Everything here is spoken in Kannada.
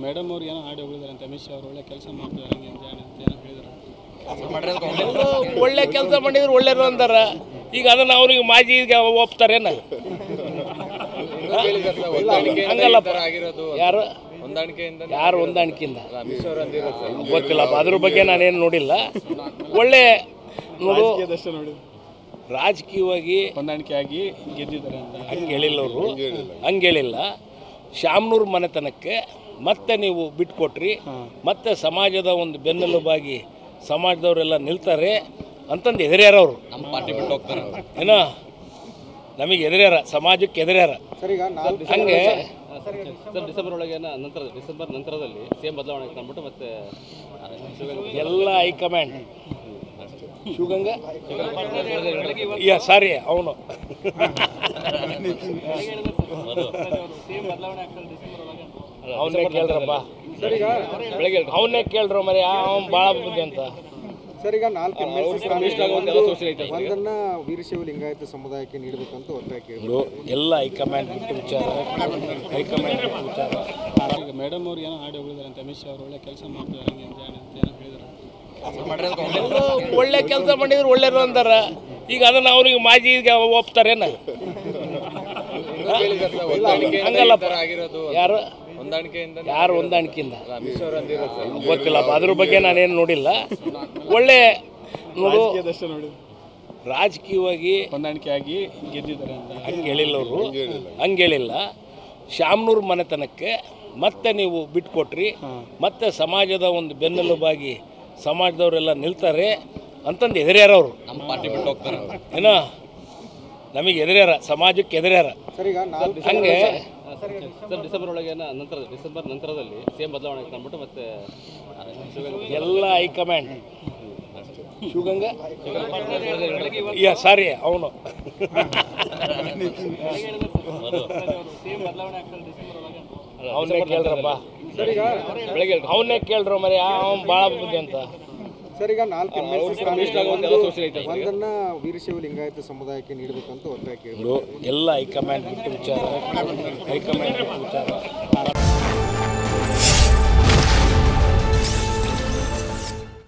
ಮೇಡಮ್ ಅವ್ರು ಏನೋ ಹಾಡು ಹೋಗಿದ್ದಾರೆ ಅಂತ ಅಮಿತ್ ಶಾ ಅವರು ಒಳ್ಳೆ ಕೆಲಸ ಮಾಡ್ತಾರೆ ಹಂಗೆ ಅಂತ ಏನೋ ಹೇಳಿದ್ರು. ಒಳ್ಳೆ ಕೆಲಸ ಮಾಡಿದ್ರು ಒಳ್ಳೆಯರು ಅಂದಾರ. ಈಗ ಅದನ್ನು ಅವ್ರಿಗೆ ಮಾಜಿಗೆ ಒಪ್ತಾರೇನ? ಹಂಗಲ್ಲಪ್ಪ. ಯಾರು ಹೊಂದಾಣಿಕೆಯಿಂದ ಗೊತ್ತಿಲ್ಲಪ್ಪ, ಅದ್ರ ಬಗ್ಗೆ ನಾನೇನು ನೋಡಿಲ್ಲ. ಒಳ್ಳೆ ನೋಡು, ರಾಜಕೀಯವಾಗಿ ಹೊಂದಾಣಿಕೆಯಾಗಿ ಗೆದ್ದಿದ್ದಾರೆ ಅಂತ ಹಂಗೆ ಹೇಳಿಲ್ಲ ಅವರು, ಹಂಗೆ ಹೇಳಿಲ್ಲ. ಶಾಮನೂರು ಮನೆತನಕ್ಕೆ ಮತ್ತೆ ನೀವು ಬಿಟ್ಕೊಟ್ರಿ, ಮತ್ತೆ ಸಮಾಜದ ಒಂದು ಬೆನ್ನೆಲುಬಾಗಿ ಸಮಾಜದವರೆಲ್ಲ ನಿಲ್ತಾರೆ ಅಂತಂದು ಎದುರ್ಯಾರ ಅವರು. ನಮ್ಮ ಪಾರ್ಟಿ ಬಿಟ್ಟು ಹೋಗ್ತಾರೆ ಏನೋ, ನಮಗೆ ಎದುರ್ಯಾರ, ಸಮಾಜಕ್ಕೆ ಎದುರ್ಯಾರ. ಹಂಗೆ ಡಿಸೆಂಬರ್ ನಂತರದಲ್ಲಿ ಸಿಎಂ ಬದಲಾವಣೆ ಕಂಡ್ಬಿಟ್ಟು ಮತ್ತೆ ಎಲ್ಲ ಹೈಕಮಾಂಡ್ ಶಿವಗಂಗಾ ಸಾರಿ ಅವನು ಅವನ್ನೇ ಕೇಳ್ರಪ್ಪ, ಅವನ್ನೇ ಕೇಳ್ರು ಮರಿ, ಅವ್ನು ಭಾಳ ಬುದ್ಧಿ ಅಂತ. ಸರ್, ಈಗ 4 ಒಂದನ್ನ ವೀರಶೈವ ಲಿಂಗಾಯತ ಸಮುದಾಯಕ್ಕೆ ನೀಡಬೇಕಂತ ಒತ್ತಾಯ ಕೇಳಿದ್ರು. ಎಲ್ಲ ಹೈಕಮಾಂಡ್ ಬಿಟ್ಟು ವಿಚಾರ, ಹೈಕಮಾಂಡ್ ಬಿಟ್ಟು ವಿಚಾರ. ಈಗ ಮೇಡಮ್ ಅವ್ರು ಏನೋ ಹಾಡು ಹೋಗಿದ್ದಾರೆ ಅಂತ ಅಮಿತ್ ಶಾ ಅವರು ಒಳ್ಳೆ ಕೆಲಸ ಮಾಡ್ತಾರೆ ಹಂಗೆ ಅಂತ ಏನೋ ಹೇಳಿದ್ರು. ಒಳ್ಳೆ ಕೆಲಸ ಮಾಡಿದ್ರು ಒಳ್ಳೆಯರು ಅಂದಾರ. ಈಗ ಅದನ್ನು ಅವ್ರಿಗೆ ಮಾಜಿಗೆ ಒಪ್ತಾರೇನ? ಹಂಗಲ್ಲಪ್ಪ. ಯಾರು ಹೊಂದಾಣಿಕೆಯಿಂದ ಗೊತ್ತಿಲ್ಲಪ್ಪ, ಅದ್ರ ಬಗ್ಗೆ ನಾನೇನು ನೋಡಿಲ್ಲ. ಒಳ್ಳೆ ನೋಡು, ರಾಜಕೀಯವಾಗಿ ಹೊಂದಾಣಿಕೆಯಾಗಿ ಗೆದ್ದಿದ್ದಾರೆ ಅಂತ ಹಂಗೆ ಹೇಳಿಲ್ಲ ಅವರು, ಹಂಗೆ ಹೇಳಿಲ್ಲ. ಶಾಮನೂರು ಮನೆತನಕ್ಕೆ ಮತ್ತೆ ನೀವು ಬಿಟ್ಕೊಟ್ರಿ, ಮತ್ತೆ ಸಮಾಜದ ಒಂದು ಬೆನ್ನೆಲುಬಾಗಿ ಸಮಾಜದವರೆಲ್ಲ ನಿಲ್ತಾರೆ ಅಂತಂದು ಎದುರ್ಯಾರ ಅವರು. ನಮ್ಮ ಪಾರ್ಟಿ ಬಿಟ್ಟು ಹೋಗ್ತಾರೆ ಏನೋ, ನಮಗೆ ಎದುರ್ಯಾರ, ಸಮಾಜಕ್ಕೆ ಎದುರ್ಯಾರ. ಹಂಗೆ ಡಿಸೆಂಬರ್ ನಂತರದಲ್ಲಿ ಸಿಎಂ ಬದಲಾವಣೆ ಕಂಡ್ಬಿಟ್ಟು ಮತ್ತೆ ಎಲ್ಲ ಹೈಕಮಾಂಡ್ ಶಿವಗಂಗಾ ಸಾರಿ ಅವನು ಅವನ್ನೇ ಕೇಳ್ರಪ್ಪ, ಅವನ್ನೇ ಕೇಳ್ರು ಮರಿ, ಅವ್ನು ಭಾಳ ಬುದ್ಧಿ ಅಂತ. ಸರ್, ಈಗ 4 ಒಂದನ್ನ ವೀರಶೈವ ಲಿಂಗಾಯತ ಸಮುದಾಯಕ್ಕೆ ನೀಡಬೇಕಂತ ಒತ್ತಾಯ ಕೇಳಿದ್ರು. ಎಲ್ಲ ಹೈಕಮಾಂಡ್ ಬಿಟ್ಟು ವಿಚಾರ, ಹೈಕಮಾಂಡ್ ಬಿಟ್ಟು ವಿಚಾರ.